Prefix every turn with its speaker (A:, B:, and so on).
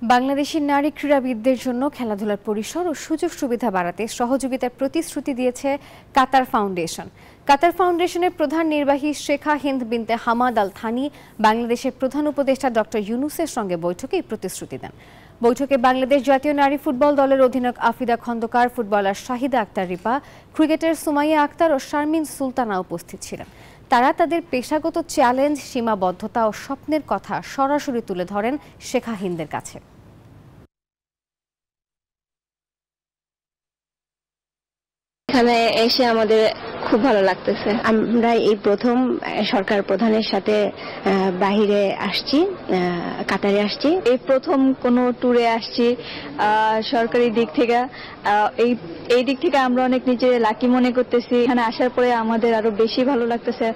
A: বাংলাদেশি নারী ক্রীড়াবিদদের জন্য খেলাধুলার পরিসর ও সুযোগ সুবিধা বাড়াতে সহযোগিতার প্রতিশ্রুতি দিয়েছে কাতার ফাউন্ডেশন। কাতার ফাউন্ডেশনের প্রধান নির্বাহী শেখা হিন্দ বিনতে হামাদ আল থানি বাংলাদেশের প্রধান উপদেষ্টা ডক্টর ইউনুসের সঙ্গে বৈঠকে এই প্রতিশ্রুতি দেন। বৈঠকে বাংলাদেশ জাতীয় নারী ফুটবল দলের অধিনায়ক আফিদা খন্দকার, ফুটবলার শাহিদা আক্তার রিপা, ক্রিকেটার সুমাইয়া আক্তার ও শারমিন সুলতানা উপস্থিত ছিলেন। তারা তাদের পেশাগত চ্যালেঞ্জ, সীমাবদ্ধতা ও স্বপ্নের কথা সরাসরি তুলে ধরেন শেখা হিন্দের কাছে।
B: এখানে এসে আমাদের খুব ভালো লাগতেছে। আমরা এই প্রথম সরকার প্রধানের সাথে বাহিরে আসছি, কাতারে আসছি।
C: এই প্রথম কোনো ট্যুরে আসছি সরকারি দিক থেকে। এই দিক থেকে আমরা অনেক নিজে লাকি মনে করতেছি। এখানে আসার পরে আমাদের আরো বেশি ভালো লাগতেছে।